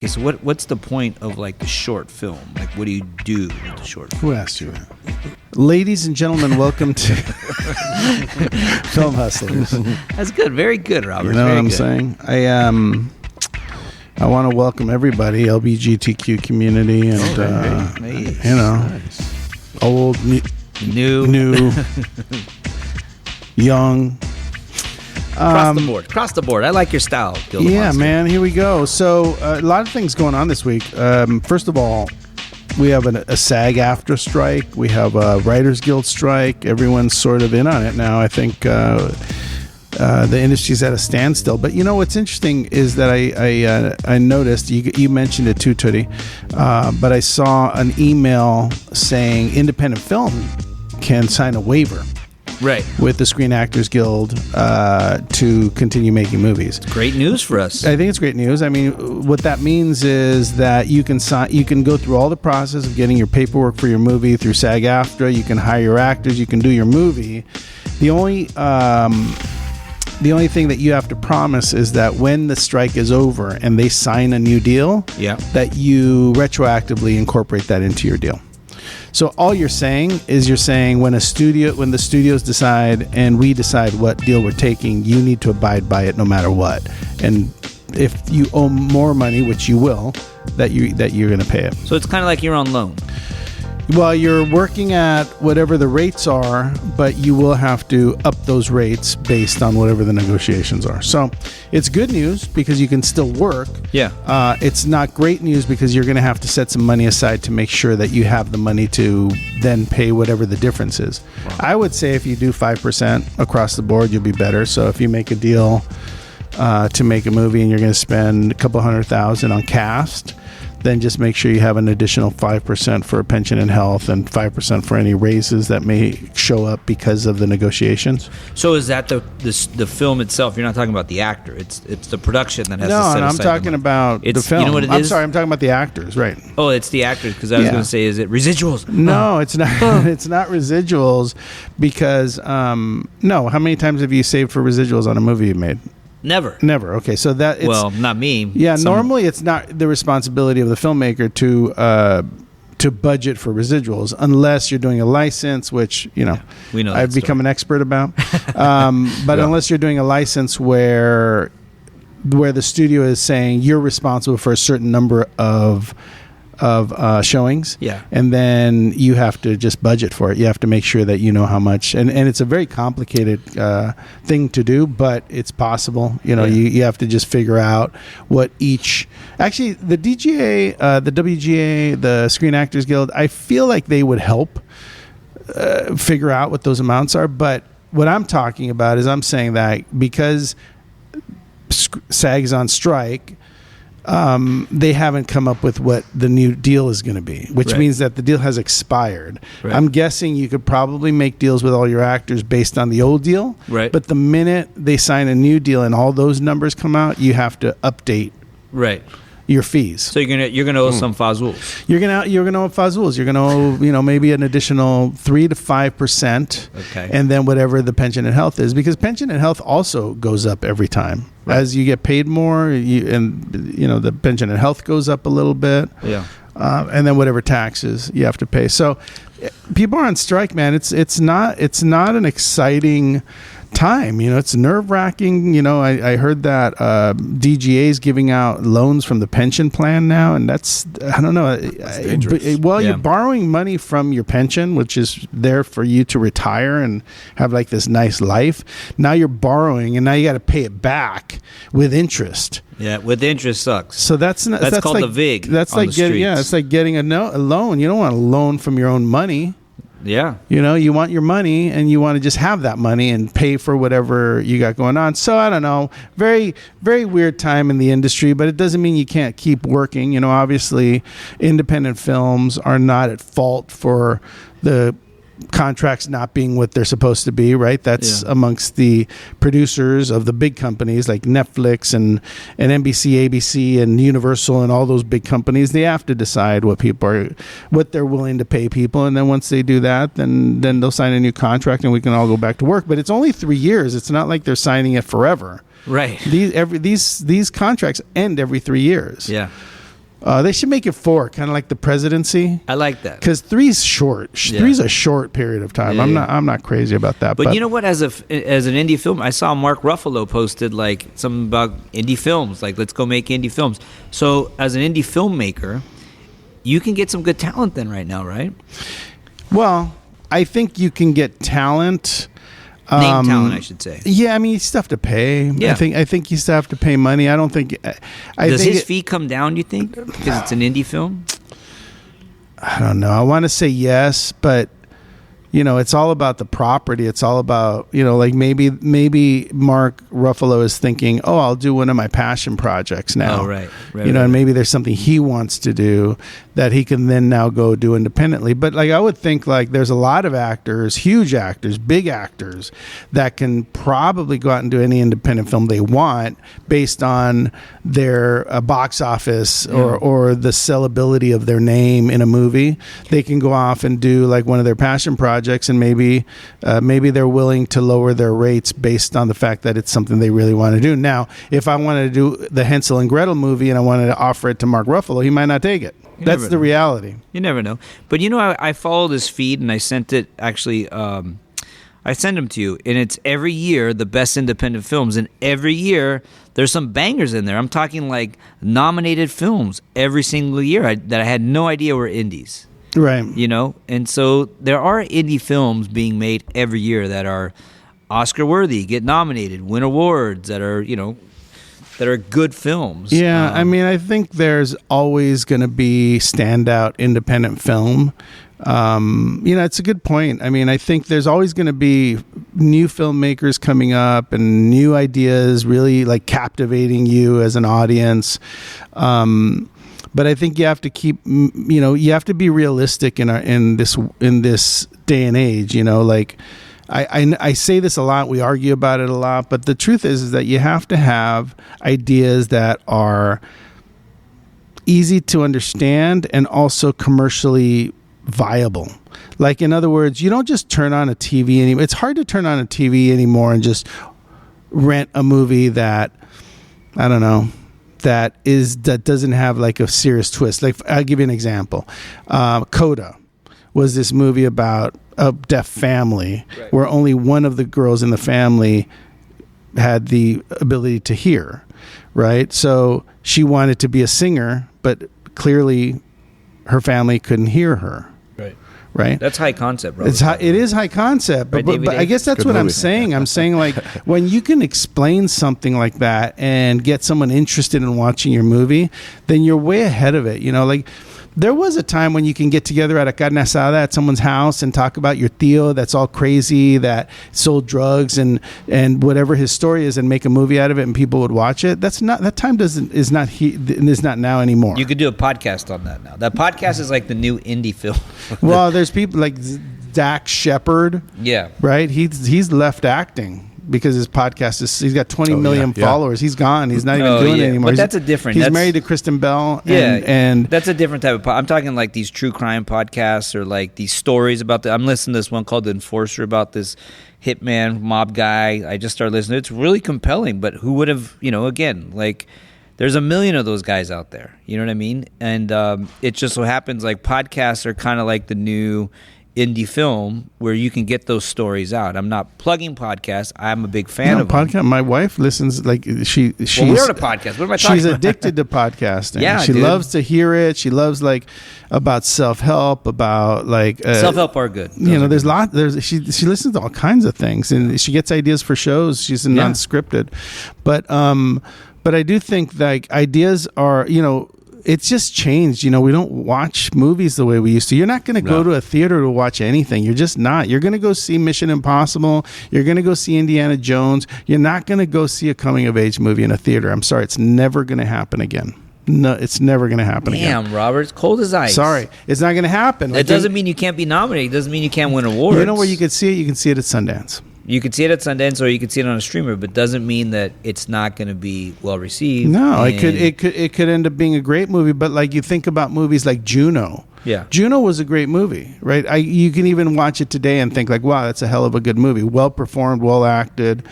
Okay, so what's the point of like the short film? Like, what do you do with the short film? Who asked you that? Ladies and gentlemen, welcome to Film Hustlers. That's good, very good, Robert. You know very what I'm good. saying? I want to welcome everybody, LGBTQ community, and Nice. you know, old, new, young. Across the board. I like your style, Gilda Yeah, Monster. man. Here we go. So a lot of things going on this week. First of all, we have a SAG-AFTRA strike. We have a Writers Guild strike. Everyone's sort of in on it now. I think the industry's at a standstill. But you know what's interesting is that I noticed, you mentioned it too, Tootie, but I saw an email saying independent film can sign a waiver. Right. With the Screen Actors Guild to continue making movies. Great news for us. I think it's great news. I mean, what that means is that you can go through all the process of getting your paperwork for your movie through SAG-AFTRA. You can hire your actors. You can do your movie. The only thing that you have to promise is that when the strike is over and they sign a new deal, that you retroactively incorporate that into your deal. So all you're saying when the studios decide and we decide what deal we're taking, you need to abide by it no matter what. And if you owe more money, which you will, that you're going to pay it. So it's kind of like you're on loan. Well, you're working at whatever the rates are, but you will have to up those rates based on whatever the negotiations are. So it's good news because you can still work. Yeah. It's not great news because you're going to have to set some money aside to make sure that you have the money to then pay whatever the difference is. Wow. I would say if you do 5% across the board, you'll be better. So if you make a deal to make a movie and you're going to spend a couple $100,000 on cast, then just make sure you have an additional 5% for pension and health and 5% for any raises that may show up because of the negotiations. So is that the film itself? You're not talking about the actor. It's the production that has to set aside. No, I'm talking about the film. You know what it is? I'm sorry, I'm talking about the actors, right? Oh, it's the actors, because I was going to say, is it residuals? No, it's not. It's not residuals because, no, how many times have you saved for residuals on a movie you made? Never. Okay, so that it's... Well, not me. Yeah, normally it's not the responsibility of the filmmaker to budget for residuals unless you're doing a license, which, you know, we know I've become an expert about. But unless you're doing a license where the studio is saying you're responsible for a certain number of showings, and then you have to just budget for it. You have to make sure that you know how much, and it's a very complicated thing to do, but it's possible. You know, you have to just figure out what each. Actually, the DGA, the WGA, the Screen Actors Guild, I feel like they would help figure out what those amounts are. But what I'm talking about is I'm saying that because SAG is on strike, they haven't come up with what the new deal is going to be, which means that the deal has expired. Right. I'm guessing you could probably make deals with all your actors based on the old deal. Right. But the minute they sign a new deal and all those numbers come out, you have to update. Right. Your fees. So you're gonna owe some fazools. You're gonna owe fazools. You're gonna owe maybe an additional 3 to 5%. Okay. And then whatever the pension and health is, because pension and health also goes up every time. Right. As you get paid more, the pension and health goes up a little bit. Yeah. And then whatever taxes you have to pay. So people are on strike, man. It's not an exciting time. It's nerve-wracking. I heard that DGA is giving out loans from the pension plan now, and that's, I don't know. That's dangerous. You're borrowing money from your pension, which is there for you to retire and have like this nice life. Now you're borrowing, and now you got to pay it back with interest. Yeah, with interest sucks. So that's called like, the VIG. That's on like the streets. it's like getting a loan. You don't want a loan from your own money. Yeah. You want your money and you want to just have that money and pay for whatever you got going on. So I don't know. Very, very weird time in the industry, but it doesn't mean you can't keep working. Obviously independent films are not at fault for the contracts not being what they're supposed to be, right? That's amongst the producers of the big companies like Netflix and NBC, ABC, and Universal, and all those big companies. They have to decide what they're willing to pay people, and then once they do that, then they'll sign a new contract, and we can all go back to work. But it's only 3 years. It's not like they're signing it forever. Right. These contracts end every 3 years. Yeah. They should make it 4, kind of like the Presidency. I like that because 3's short. 3's a short period of time. I'm not crazy about that. But you know what? As an indie film, I saw Mark Ruffalo posted like something about indie films. Like, let's go make indie films. So as an indie filmmaker, you can get some good talent then right now, right? Well, I think you can get talent. Name talent, I should say. Yeah, I mean, you still have to pay. Yeah. I think you still have to pay money. I don't think. Does his fee come down, do you think? Because it's an indie film? I don't know. I want to say yes, but it's all about the property. It's all about, like maybe Mark Ruffalo is thinking, oh, I'll do one of my passion projects now. Oh, right. And maybe there's something he wants to do that he can then now go do independently. But like, I would think like there's a lot of actors, huge actors, big actors that can probably go out and do any independent film they want based on their box office or the sellability of their name in a movie. They can go off and do like one of their passion projects, and maybe they're willing to lower their rates based on the fact that it's something they really want to do. Now, if I wanted to do the Hansel and Gretel movie and I wanted to offer it to Mark Ruffalo, he might not take it. That's the reality. You never know. But I followed his feed and I sent it actually. I send them to you, and it's every year the best independent films, and every year there's some bangers in there. I'm talking like nominated films every single year that I had no idea were indies. Right. And so there are indie films being made every year that are Oscar worthy, get nominated, win awards, that are that are good films. Yeah, I mean, I think there's always going to be standout independent film. It's a good point. I mean, I think there's always going to be new filmmakers coming up and new ideas really like captivating you as an audience. But I think you have to keep, you have to be realistic in this day and age. Like I say this a lot. We argue about it a lot, but the truth is that you have to have ideas that are easy to understand and also commercially viable. Like, in other words, you don't just turn on a TV anymore. It's hard to turn on a TV anymore and just rent a movie that, I don't know, that doesn't have like a serious twist. Like, I'll give you an example. Coda was this movie about a deaf family, right, where only one of the girls in the family had the ability to hear, right? So she wanted to be a singer, but clearly her family couldn't hear her. Right. That's high concept, bro. It is high concept, but I guess that's what I'm saying. I'm saying, like, when you can explain something like that and get someone interested in watching your movie, then you're way ahead of it. Like, there was a time when you can get together at a carne asada at someone's house and talk about your tío that's all crazy, that sold drugs and whatever his story is, and make a movie out of it, and people would watch it. That time is not now anymore. You could do a podcast on that now. That podcast is like the new indie film. Well, there's people like Dax Shepard. Yeah. Right? He's left acting because his podcast he's got 20 million followers. He's gone. He's not even doing it anymore. But that's a different. He's married to Kristen Bell. And that's a different type of. I'm talking like these true crime podcasts, or like these stories about I'm listening to this one called The Enforcer about this hitman mob guy. I just started listening. It's really compelling. But who would have? Again, like, there's a million of those guys out there. You know what I mean? And it just so happens like podcasts are kind of like the new indie film, where you can get those stories out. I'm not plugging podcasts. I'm a big fan of podcast. My wife listens. Like, she's we're on a podcast. What am I talking She's about? addicted to podcasting. Yeah, she loves to hear it. She loves like about self-help, about like self-help are good. She listens to all kinds of things, and she gets ideas for shows. She's non-scripted, but I do think like ideas are, it's just changed. We don't watch movies the way we used to. You're not going to go to a theater to watch anything. You're just not. You're going to go see Mission Impossible. You're going to go see Indiana Jones. You're not going to go see a coming-of-age movie in a theater. I'm sorry. It's never going to happen again. No, it's never going to happen again. Damn, Robert. It's cold as ice. Sorry. It's not going to happen. It doesn't mean you can't be nominated. It doesn't mean you can't win awards. You know where you can see it? You can see it at Sundance. You could see it at Sundance, or you could see it on a streamer, but doesn't mean that it's not going to be well received. No, it could end up being a great movie. But like, you think about movies like Juno. Yeah, Juno was a great movie, right? You can even watch it today and think like, wow, that's a hell of a good movie. Well performed, well acted.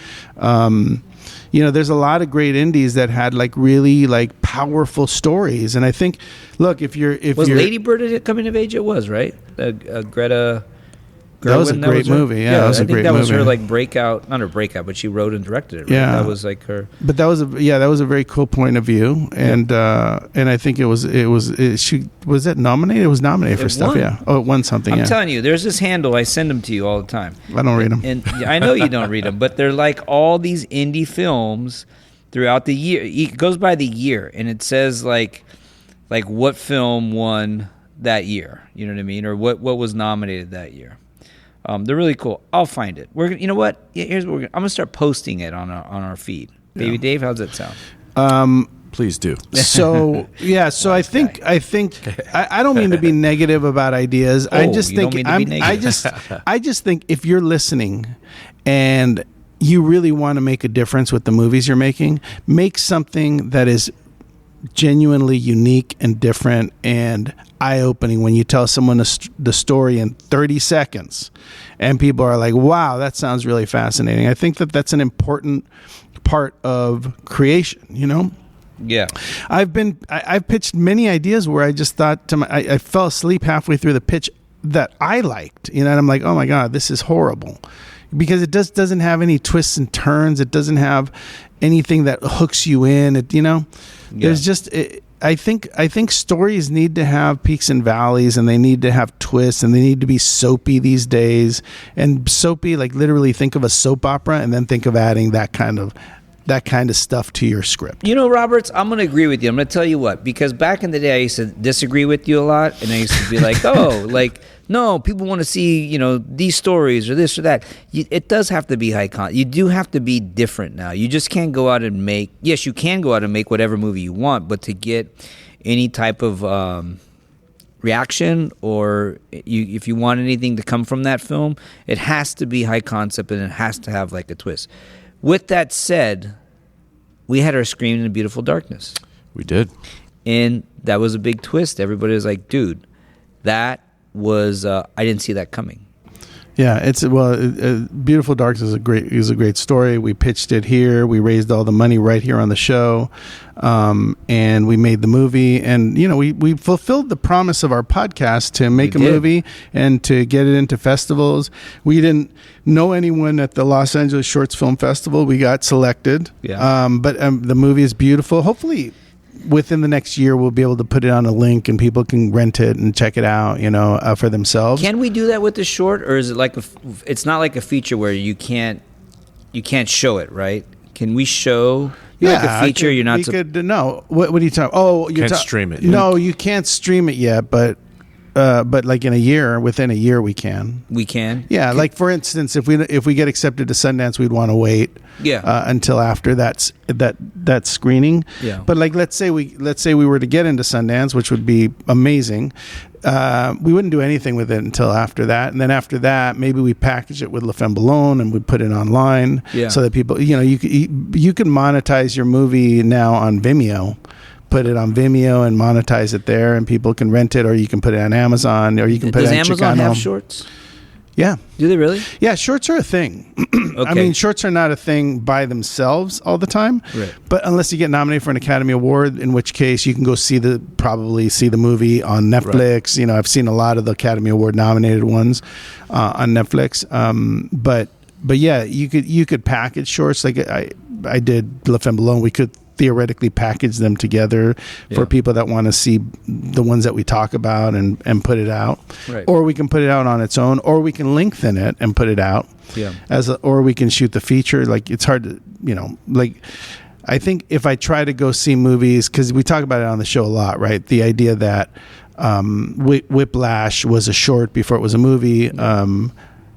there's a lot of great indies that had like really like powerful stories. And I think, look, if was Lady Bird coming of age? It was, right? Greta. That was a great movie. Yeah, that was a great movie. I think that was her like breakout, not her breakout, but she wrote and directed it. Right? Yeah, that was like her. But that was a very cool point of view, and I think she was it nominated. It was nominated for stuff. Won. Yeah. Oh, it won something. I'm telling you, there's this handle. I send them to you all the time. I don't read them, and I know you don't read them, but they're like all these indie films throughout the year. It goes by the year, and it says like what film won that year. You know what I mean, or what was nominated that year. They're really cool. I'll find it. You know what? Here's what I'm gonna start posting it on our feed. Baby Dave, how's that sound? Please do. So yeah. So I think I don't mean to be negative about ideas. I just think I just think if you're listening and you really want to make a difference with the movies you're making, make something that is genuinely unique and different and eye-opening when you tell someone the story in 30 seconds and people are like, wow, that sounds really fascinating. I think that's an important part of creation, Yeah. I've pitched many ideas where I just thought I fell asleep halfway through the pitch that I liked, and I'm like, oh my God, this is horrible. Because it doesn't have any twists and turns. It doesn't have anything that hooks you in. There's just. I think stories need to have peaks and valleys, and they need to have twists, and they need to be soapy these days. And soapy, like literally, think of a soap opera, and then think of adding that kind of stuff to your script. Roberts, I'm going to agree with you. I'm going to tell you what, because back in the day, I used to disagree with you a lot, and I used to be like, no, people want to see, these stories or this or that. It does have to be high content. You do have to be different now. You just can't go out and make, yes, you can go out and make whatever movie you want, but to get any type of reaction or if you want anything to come from that film, it has to be high concept and it has to have like a twist. With that said, we had our Scream in the Beautiful Darkness. We did. And that was a big twist. Everybody was like, dude, that was, I didn't see that coming. Yeah, Beautiful Darkness is a great story. We pitched it here. We raised all the money right here on the show, and we made the movie. And we fulfilled the promise of our podcast to make a movie and to get it into festivals. We didn't know anyone at the Los Angeles Shorts Film Festival. We got selected. Yeah. But the movie is beautiful. Hopefully, within the next year, we'll be able to put it on a link and people can rent it and check it out, for themselves. Can we do that with the short, or is it like it's not like a feature where you can't show it, right? Can we show like a feature? You're not. No. What are you talking? Oh, you can't stream it. No, you can't stream it yet, but like within a year, we can. We can. Yeah, like for instance, if we get accepted to Sundance, we'd want to wait. Yeah. Until after that screening. Yeah. But like let's say we were to get into Sundance, which would be amazing. We wouldn't do anything with it until after that, and then after that, maybe we package it with La Femme Boulogne and we put it online. Yeah. So that people, you can monetize your movie now on Vimeo. Put it on Vimeo and monetize it there, and people can rent it, or you can put it on Amazon, or you can put it on Does Amazon have shorts? Yeah. Do they really? Yeah, shorts are a thing. Okay. I mean, shorts are not a thing by themselves all the time. Right. But unless you get nominated for an Academy Award, in which case you can go probably see the movie on Netflix. Right. I've seen a lot of the Academy Award nominated ones on Netflix. But yeah, you could package shorts. Like I did La Femme Boulogne. We could theoretically package them together for people that want to see the ones that we talk about and put it out. Right. Or we can put it out on its own, or we can lengthen it and put it out. Yeah. Or we can shoot the feature. Like it's hard to, like I think if I try to go see movies, because we talk about it on the show a lot, right? The idea that Whiplash was a short before it was a movie.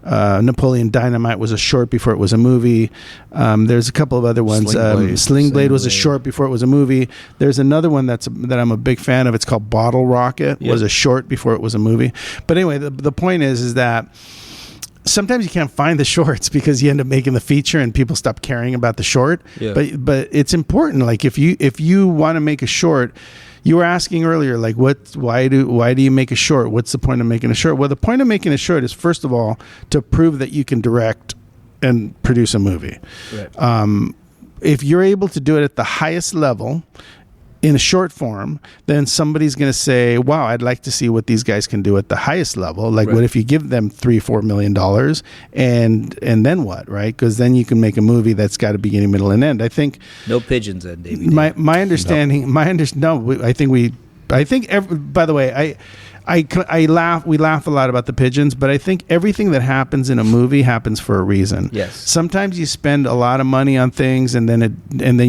Napoleon Dynamite was a short before it was a movie. There's a couple of other ones. Sling Blade was a short before it was a movie. There's another one that I'm a big fan of. It's called Bottle Rocket. Was a short before it was a movie. But anyway, the point is that sometimes you can't find the shorts because you end up making the feature and people stop caring about the short. Yeah. But it's important. Like if you want to make a short. You were asking earlier, like, why do you make a short? What's the point of making a short? Well, the point of making a short is, first of all, to prove that you can direct and produce a movie. Right. if you're able to do it at the highest level in a short form, then somebody's going to say, wow, I'd like to see what these guys can do at the highest level. Like, what if you give them $3-4 million and then what, right? Because then you can make a movie that's got a beginning, middle, and end. I think no pigeons then, David. My understanding, by the way, I laugh. We laugh a lot about the pigeons, but I think everything that happens in a movie happens for a reason. Yes. Sometimes you spend a lot of money on things and then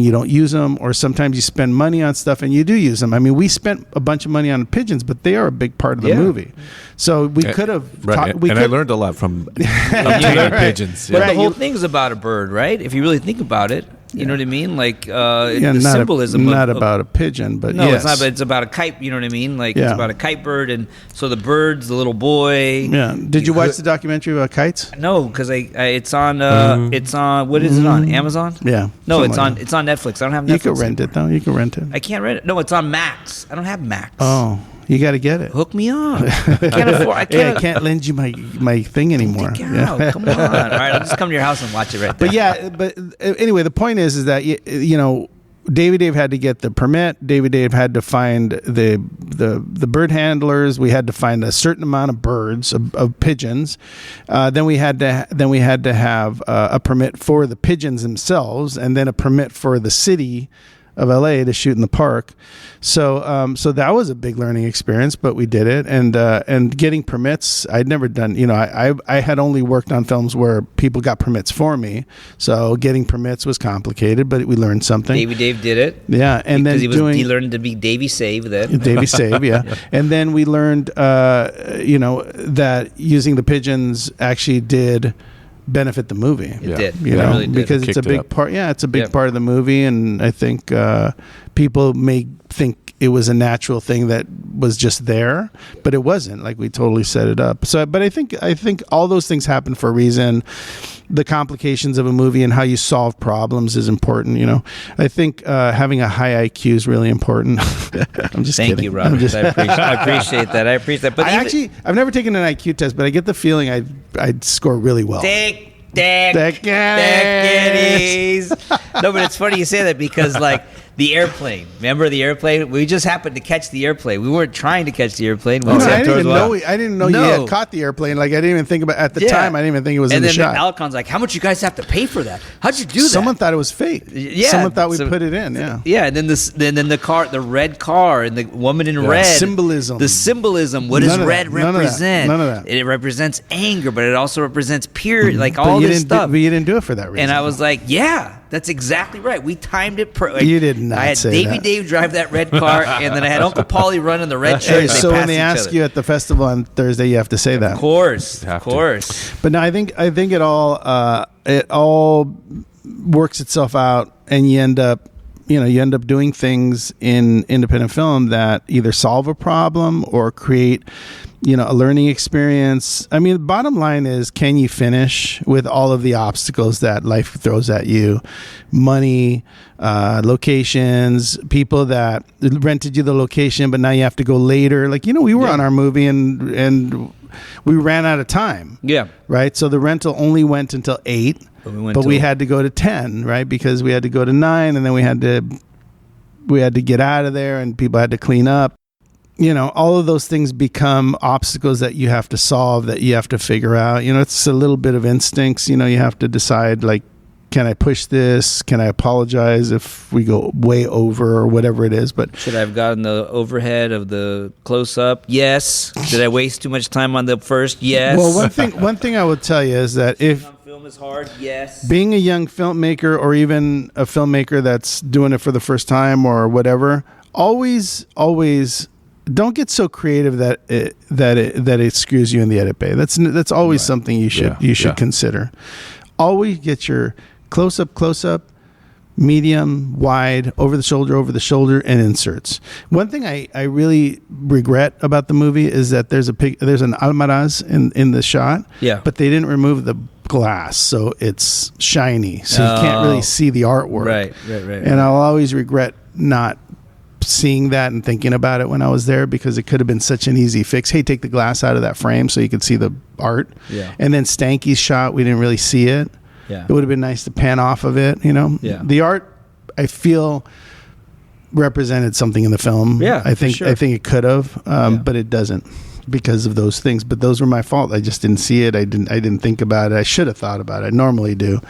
you don't use them, or sometimes you spend money on stuff and you do use them. I mean, we spent a bunch of money on pigeons, but they are a big part of the movie. So we could have. I learned a lot from pigeons. Yeah. But the whole thing's about a bird, right? If you really think about it. You know what I mean? Like the symbolism. Not about a pigeon, but no, it's not. But it's about a kite. You know what I mean? Like it's about a kite bird, and so the bird's the little boy. Yeah. Did you watch the documentary about kites? No, because it's on. It's on. What is it on? Amazon? Yeah. No, it's on. It's on Netflix. I don't have Netflix. You can rent it though. You can rent it. I can't rent it. No, it's on Max. I don't have Max. Oh. You got to get it. Hook me up. I can't afford. I can't lend you my thing anymore. Come on. All right, I'll just come to your house and watch it right there. But anyway, the point is that David Dave had to get the permit. David Dave had to find the bird handlers. We had to find a certain amount of birds of pigeons. Then we had to have a permit for the pigeons themselves, and then a permit for the city of LA to shoot in the park. So that was a big learning experience, but we did it. And getting permits, I'd never done, I had only worked on films where people got permits for me. So getting permits was complicated, but we learned something. Dave did it. Yeah. And then he learned to be Davey Save then. Davey Save, yeah. And then we learned, that using the pigeons actually did benefit the movie. It did. It really did. Because it's a big part. Yeah, it's a big part of the movie, and I think people may think it was a natural thing that was just there, but it wasn't. Like, we totally set it up. So, but I think all those things happen for a reason. The complications of a movie and how you solve problems is important. I think having a high IQ is really important. I'm just kidding. Thank you, Robert. I appreciate that. But I've never taken an IQ test, but I get the feeling I'd score really well. Dick Kitties. No, but it's funny you say that because, like, the airplane. Remember the airplane? We just happened to catch the airplane. We weren't trying to catch the airplane. I didn't know you had caught the airplane. Like, I didn't even think about at the time. I didn't even think it was in the shot. And then Alcon's like, "How much you guys have to pay for that? How'd you do that?" Someone thought it was fake. Yeah, someone thought we put it in. Yeah, yeah. And then the car, the red car, and the woman in red. Symbolism. The symbolism. What does red represent? None of that. It represents anger, but it also represents purity. Like all this stuff. But you didn't do it for that reason. And I was like, yeah. That's exactly right. We timed it. You did not. I had say Davey that. Dave drive that red car, and then I had Uncle Paulie run in the red shirt. So when they ask you at the festival on Thursday, you have to say that. Of course. But no, I think it all works itself out, and you end up doing things in independent film that either solve a problem or create a learning experience. I mean, the bottom line is, can you finish with all of the obstacles that life throws at you? Money, locations, people that rented you the location, but now you have to go later. Like, we were on our movie and we ran out of time. Yeah. Right. So the rental only went until 8, but we had to go to 10, right? Because we had to go to 9, and then we had to get out of there, and people had to clean up. All of those things become obstacles that you have to solve, that you have to figure out. It's a little bit of instincts. You have to decide, like, can I push this? Can I apologize if we go way over or whatever it is? But should I have gotten the overhead of the close-up? Yes. Did I waste too much time on the first? Yes. Well, one thing I would tell you is that if film is hard, yes. Being a young filmmaker, or even a filmmaker that's doing it for the first time or whatever, always don't get so creative that it screws you in the edit bay. That's always something you should consider. Always get your close up, medium, wide, over the shoulder, and inserts. One thing I really regret about the movie is that there's an almaraz in the shot. Yeah. But they didn't remove the glass, so it's shiny, so you can't really see the artwork. Right. And I'll always regret not seeing that and thinking about it when I was there, because it could have been such an easy fix. Hey, take the glass out of that frame so you could see the art. Yeah. And then Stanky's shot, we didn't really see it. Yeah. It would have been nice to pan off of it. Yeah. The art, I feel, represented something in the film. Yeah, I think for sure. I think it could have, but it doesn't because of those things. But those were my fault. I just didn't see it. I didn't think about it. I should have thought about it. I normally do.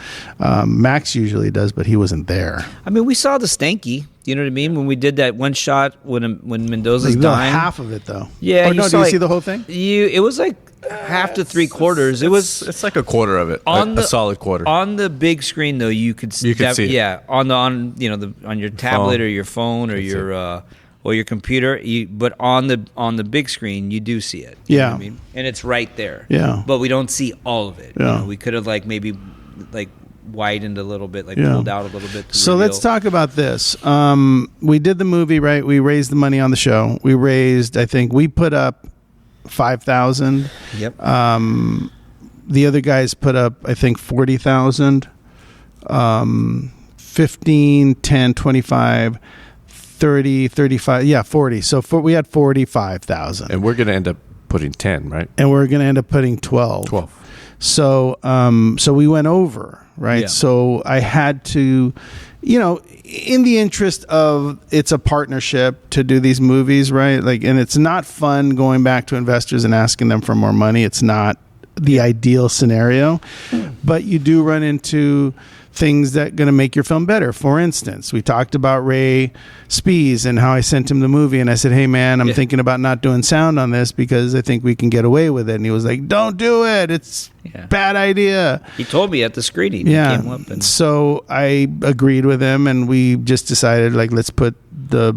Max usually does, but he wasn't there. I mean, we saw the stanky. You know what I mean? When we did that one shot when Mendoza's No, dying. half of it though. Yeah. Or no, did you see the whole thing? It was like half to 3/4. It was It's like a quarter of it. On A solid quarter. on the big screen though. You could see it. Yeah, on your tablet Phone. or your phone or your computer. But on the big screen, you do see it. You know what I mean? And it's right there. Yeah. But we don't see all of it. Yeah. We could have maybe widened a little bit, Yeah. pulled out a little bit. So let's talk about this. We did the movie, right? We raised the money on the show. We raised, I think, we put up 5,000. Yep. The other guys put up, I think, 40,000. 15, 10, 25, 30, 35. Yeah, 40. So we had 45,000. And we're going to end up putting 10, right? And we're going to end up putting 12. 12. So so we went over, right? Yeah. So I had to, in the interest of it's a partnership to do these movies, right? And it's not fun going back to investors and asking them for more money. It's not the ideal scenario, but you do run into things that going to make your film better. For instance, we talked about Ray Spees and how I sent him the movie and I said, hey man, I'm thinking about not doing sound on this because I think we can get away with it. And he was like, don't do it. It's bad idea. He told me at the screening. Yeah. He came up and So I agreed with him and we just decided let's put the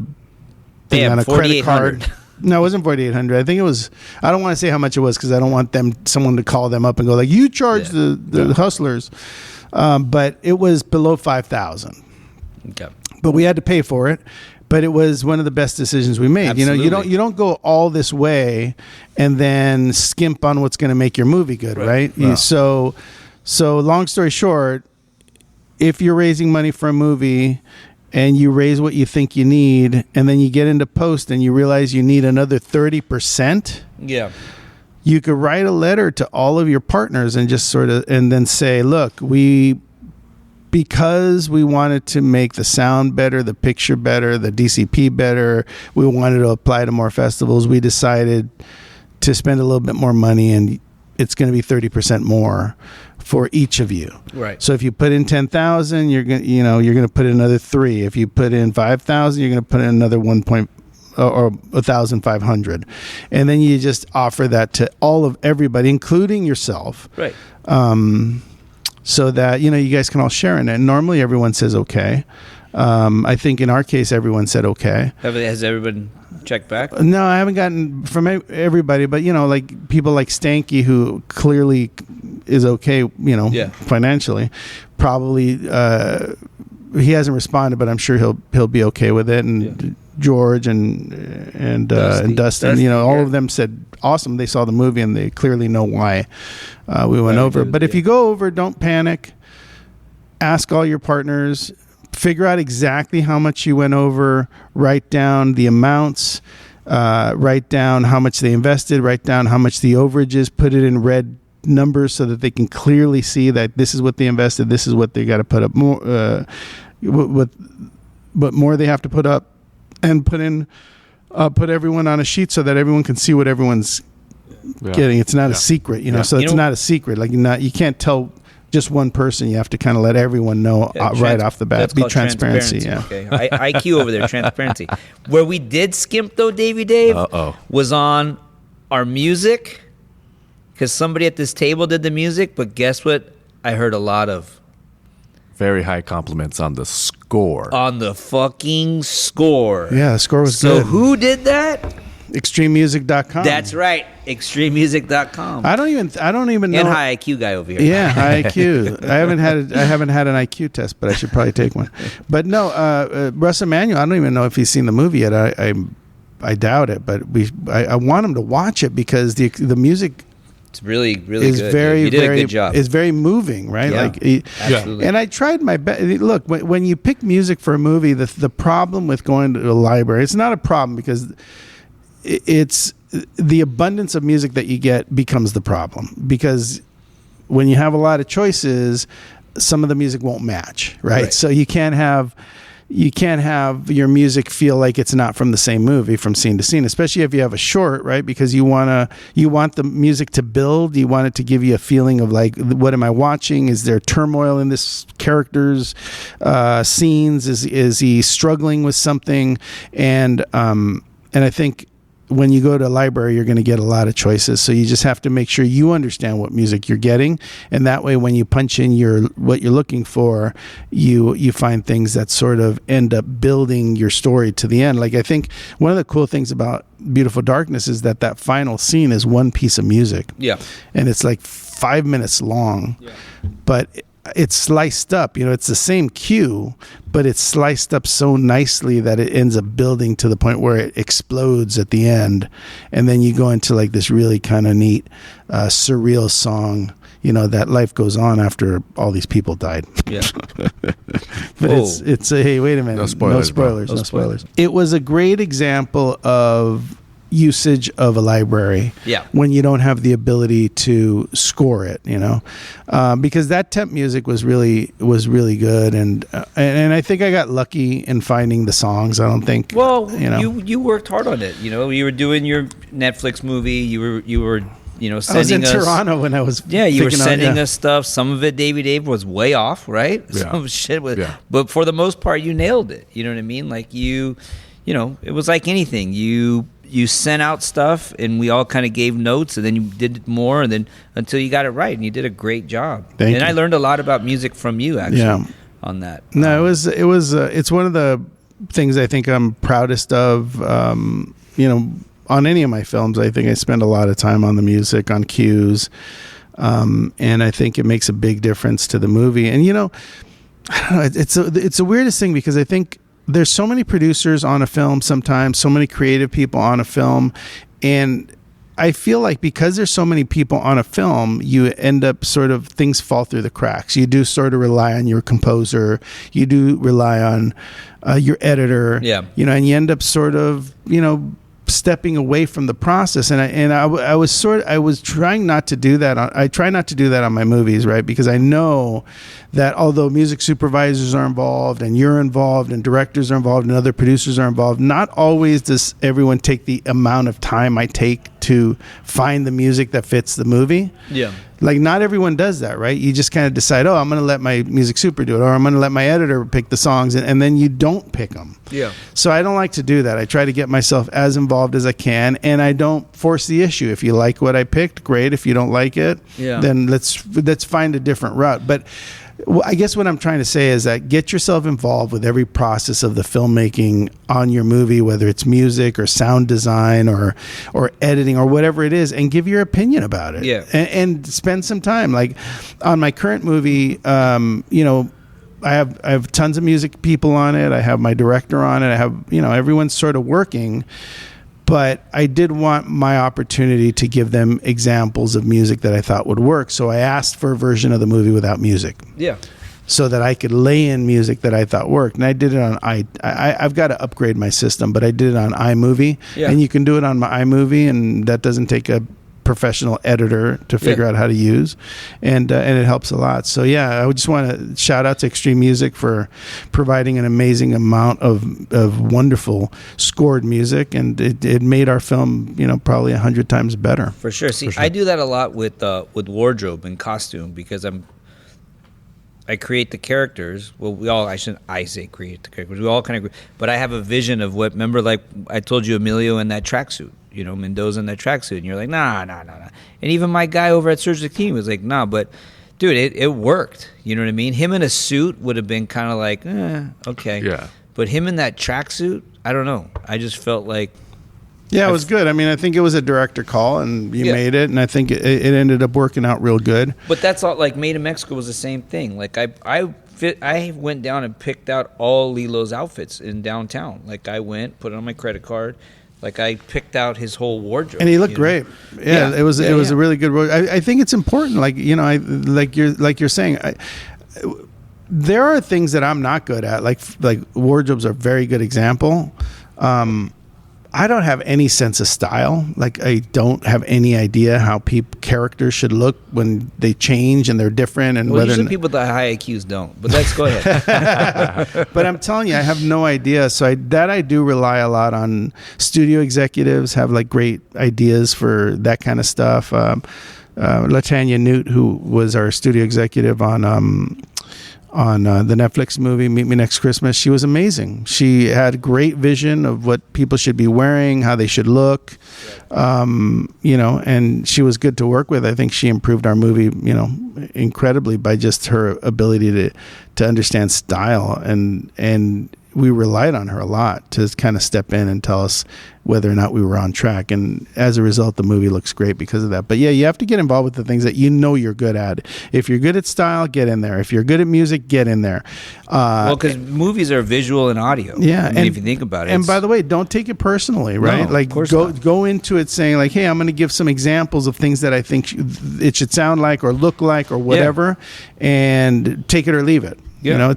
thing on a credit card. No, it wasn't 4,800. I think it was. I don't want to say how much it was because I don't want someone to call them up and go you charge the hustlers. But it was below 5,000. Okay. But we had to pay for it. But it was one of the best decisions we made. Absolutely. You don't go all this way and then skimp on what's going to make your movie good, right? Yeah. So long story short, if you're raising money for a movie and you raise what you think you need, and then you get into post and you realize you need another 30%. Yeah. You could write a letter to all of your partners and just and then say, look, because we wanted to make the sound better, the picture better, the DCP better, we wanted to apply to more festivals, we decided to spend a little bit more money, and it's going to be 30% more for each of you. Right. So if you put in 10,000, you're going to put in another 3. If you put in 5,000, you're going to put in another 1,500, and then you just offer that to everybody, including yourself, Right. So that you guys can all share in it. And normally everyone says okay. I think in our case everyone said okay. Has everyone checked back? No, I haven't gotten from everybody, but people like Stanky, who clearly is okay, financially. Probably he hasn't responded, but I'm sure he'll be okay with it. And George and Dustin, all of them said awesome. They saw the movie and they clearly know why we went over. But if you go over, don't panic. Ask all your partners. Figure out exactly how much you went over. Write down the amounts. Write down how much they invested. Write down how much the overage is. Put it in red numbers so that they can clearly see that this is what they invested. This is what they got to put up more. But more they have to put up. And put everyone on a sheet so that everyone can see what everyone's getting. It's not a secret, so it's not a secret. You can't tell just one person. You have to kind of let everyone know right off the bat. That's Be called transparency. Yeah. Okay. IQ over there, transparency. Where we did skimp though, Dave, was on our music, because somebody at this table did the music. But guess what? I heard a lot of very high compliments on the score. On the fucking score. Yeah, the score was good. good. So who did that? ExtremeMusic.com. That's right. ExtremeMusic.com. I don't even know. And high IQ guy over here. Yeah, high IQ. I haven't had an IQ test, but I should probably take one. But no, Russ Emanuel, I don't even know if he's seen the movie yet. I doubt it, but I want him to watch it because the music. It's really, really is good. You did a good job. It's very moving, right? Yeah, absolutely. And I tried my best. Look, when you pick music for a movie, the problem with going to a library, it's not a problem because it's the abundance of music that you get becomes the problem. Because when you have a lot of choices, some of the music won't match, right? So you can't have your music feel like it's not from the same movie from scene to scene, especially if you have a short, right? Because you want the music to build. You want it to give you a feeling of like, what am I watching? Is there turmoil in this character's scenes? Is he struggling with something? And I think when you go to a library, you're going to get a lot of choices. So you just have to make sure you understand what music you're getting. And that way, when you punch in what you're looking for, you find things that sort of end up building your story to the end. Like, I think one of the cool things about Beautiful Darkness is that final scene is one piece of music. Yeah. And it's like 5 minutes long. Yeah. But it's sliced up, it's the same cue, but it's sliced up so nicely that it ends up building to the point where it explodes at the end. And then you go into like this really kind of neat, surreal song, that life goes on after all these people died. Yeah. But it's hey, wait a minute. No spoilers. It was a great example of usage of a library when you don't have the ability to score it, because that temp music was really good, and I think I got lucky in finding the songs. I don't think you worked hard on it. You were doing your Netflix movie. You were sending us. I was in Toronto when I was. Yeah, you were sending us stuff. Some of it, Dave was way off, right? Yeah. Some shit was, but for the most part, you nailed it. You know what I mean? Like it was like anything. You sent out stuff, and we all kind of gave notes, and then you did more, and then until you got it right, and you did a great job. Thank you. I learned a lot about music from you, actually, on that. No, it's one of the things I think I'm proudest of. On any of my films, I think I spend a lot of time on the music, on cues, and I think it makes a big difference to the movie. And I don't know, it's the weirdest thing, because I think there's so many producers on a film sometimes, so many creative people on a film, and I feel like because there's so many people on a film, you end up sort of, things fall through the cracks. You do sort of rely on your composer, you do rely on your editor, and you end up sort of, stepping away from the process, and I was trying not to do that. I try not to do that on my movies, right? Because I know that although music supervisors are involved, and you're involved, and directors are involved, and other producers are involved, not always does everyone take the amount of time I take to find the music that fits the movie. Yeah. Like, not everyone does that, right? You just kind of decide, I'm going to let my music super do it, or I'm going to let my editor pick the songs, and then you don't pick them. Yeah. So I don't like to do that. I try to get myself as involved as I can, and I don't force the issue. If you like what I picked, great. If you don't like it, then let's find a different route. But I guess what I'm trying to say is that get yourself involved with every process of the filmmaking on your movie, whether it's music or sound design or editing or whatever it is, and give your opinion about it. Yeah. And spend some time. Like on my current movie, I have tons of music people on it. I have my director on it. I have, everyone's sort of working. But I did want my opportunity to give them examples of music that I thought would work. So I asked for a version of the movie without music. Yeah. So that I could lay in music that I thought worked. And I did it on I've got to upgrade my system, but I did it on iMovie. Yeah. And you can do it on my iMovie, and that doesn't take a professional editor to figure out how to use, and it helps a lot. So I would just want to shout out to Extreme Music for providing an amazing amount of wonderful scored music, and it made our film probably 100 times better. For sure. See, I do that a lot with wardrobe and costume, because I create the characters. Well, I say create the characters. We all kind of, but I have a vision of what. Remember, like I told you, Emilio in that tracksuit. Mendoza in that tracksuit, and you're like, nah. And even my guy over at Surge the King was like, nah, but dude, it worked. You know what I mean? Him in a suit would have been kind of like, okay. Yeah. But him in that tracksuit, I don't know. I just felt like. Yeah, it was good. I mean, I think it was a director call, and you made it, and I think it ended up working out real good. But that's all. Like Made in Mexico was the same thing. Like I went down and picked out all Lilo's outfits in downtown. Like I went, put it on my credit card. Like I picked out his whole wardrobe, and he looked great. Yeah, it was a really good wardrobe. I think it's important. Like you're saying, there are things that I'm not good at. Like wardrobes are a very good example. I don't have any sense of style. Like, I don't have any idea how characters should look when they change and they're different. And well, usually people with high IQs don't. But let's go ahead. But I'm telling you, I have no idea. So I do rely a lot on studio executives. Have like great ideas for that kind of stuff. LaTanya Newt, who was our studio executive on the Netflix movie Meet Me Next Christmas, she was amazing. She had great vision of what people should be wearing, how they should look, and she was good to work with. I think she improved our movie, incredibly by just her ability to understand style, and we relied on her a lot to kind of step in and tell us whether or not we were on track. And as a result, the movie looks great because of that. But yeah, you have to get involved with the things that you're good at. If you're good at style, get in there. If you're good at music, get in there. Well, because movies are visual and audio. Yeah. And if you think about it. And by the way, don't take it personally, right? No, like, of course go into it saying like, hey, I'm going to give some examples of things that I think it should sound like or look like or whatever, and take it or leave it. Yeah.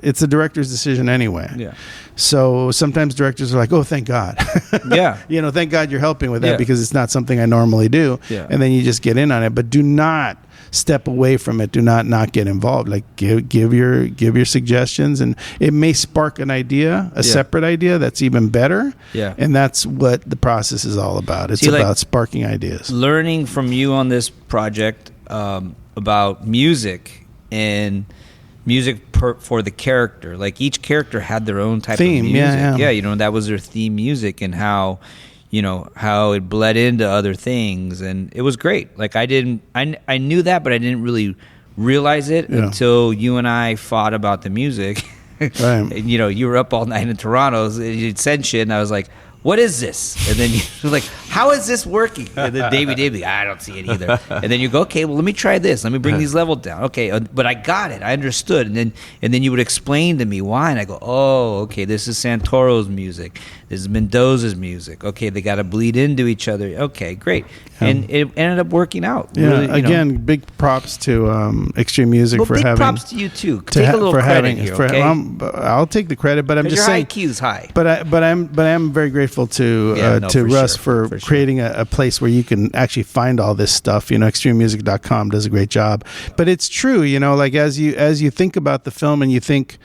It's the director's decision anyway. Yeah. So sometimes directors are like, oh, thank God. Yeah. Thank God you're helping with that because it's not something I normally do. Yeah. And then you just get in on it. But do not step away from it. Do not get involved. Like give your suggestions, and it may spark an idea, a separate idea that's even better. Yeah. And that's what the process is all about. It's about sparking ideas. Learning from you on this project about music and music for the character. Like each character had their own type theme, of music. Yeah, that was their theme music, and how it bled into other things, and it was great. Like I knew that, but I didn't really realize it until you and I fought about the music. Right. And, you were up all night in Toronto. You'd send shit, and I was like, what is this? And then you were like, how is this working? And then Davey, I don't see it either. And then you go, okay, well, let me try this. Let me bring these levels down. Okay, but I got it. I understood. And then you would explain to me why. And I go, oh, okay, this is Santoro's music. This is Mendoza's music. Okay, they got to bleed into each other. Okay, great. And it ended up working out. Yeah, really, again, big props to Extreme Music for having... big props to you, too. Take a little credit here, okay? I'll take the credit, but I'm just saying... your IQ's high. But I'm very grateful to Russ for creating a place where you can actually find all this stuff. Extrememusic.com does a great job. But it's true, like as you think about the film and you think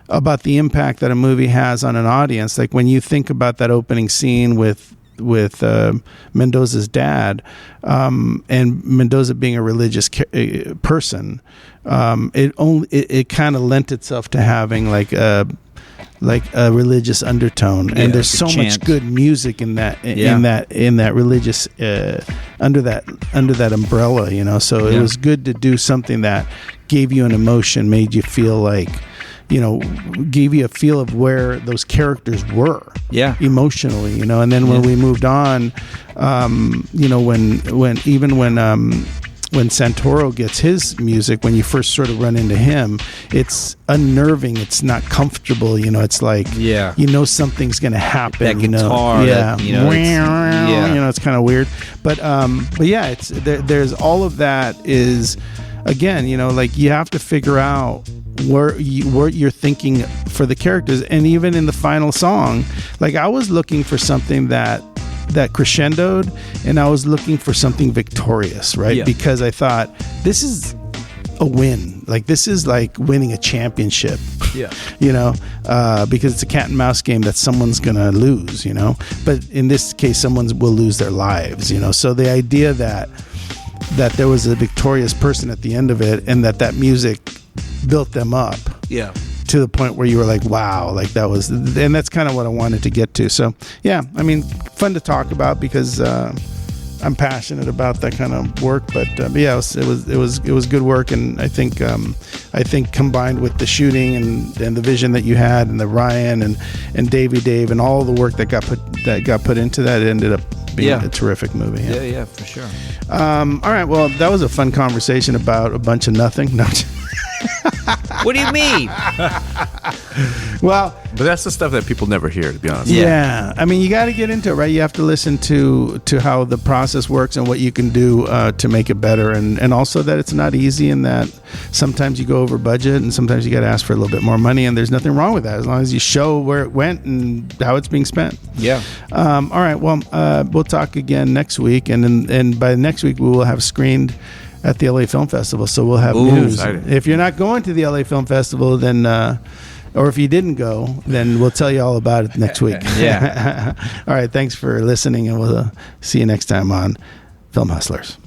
about the impact that a movie has on an audience, like when you think about that opening scene with Mendoza's dad, and Mendoza being a religious person, it kind of lent itself to having like a religious undertone, and there's so much good music in that religious under that umbrella, so it was good to do something that gave you an emotion, made you feel like, gave you a feel of where those characters were emotionally, and then when we moved on, when Santoro gets his music, when you first sort of run into him, it's unnerving. It's not comfortable. It's like, something's going to happen. That guitar, it's kind of weird. But yeah, there's all of that is, again, like you have to figure out what you're thinking for the characters. And even in the final song, like I was looking for something that crescendoed, and I was looking for something victorious, right? Yeah. Because I thought this is a win. Like this is like winning a championship. Yeah. Because it's a cat and mouse game that someone's gonna lose, But in this case, someone will lose their lives, So the idea that there was a victorious person at the end of it, and that music built them up. Yeah. To the point where you were like, wow, like that was, and that's kind of what I wanted to get to. So yeah, I mean, fun to talk about because I'm passionate about that kind of work. But yeah, it was good work, and I think combined with the shooting and the vision that you had, and the Ryan and Davey Dave and all the work that got put into that, it ended up being a terrific movie. Yeah, for sure. All right, well, that was a fun conversation about a bunch of nothing. No. What do you mean? Well, But that's the stuff that people never hear, to be honest. yeah. I mean, you got to get into it, right? You have to listen to how the process works and what you can do to make it better, and also that it's not easy, and that sometimes you go over budget, and sometimes you got to ask for a little bit more money, and there's nothing wrong with that as long as you show where it went and how it's being spent. Yeah. All right. Well, we'll talk again next week, and by next week we will have screened at the LA Film Festival, so we'll have news. Exciting. If you're not going to the LA Film Festival, then or if you didn't go, then we'll tell you all about it next week. Yeah. All right. Thanks for listening, and we'll see you next time on Film Hustlers.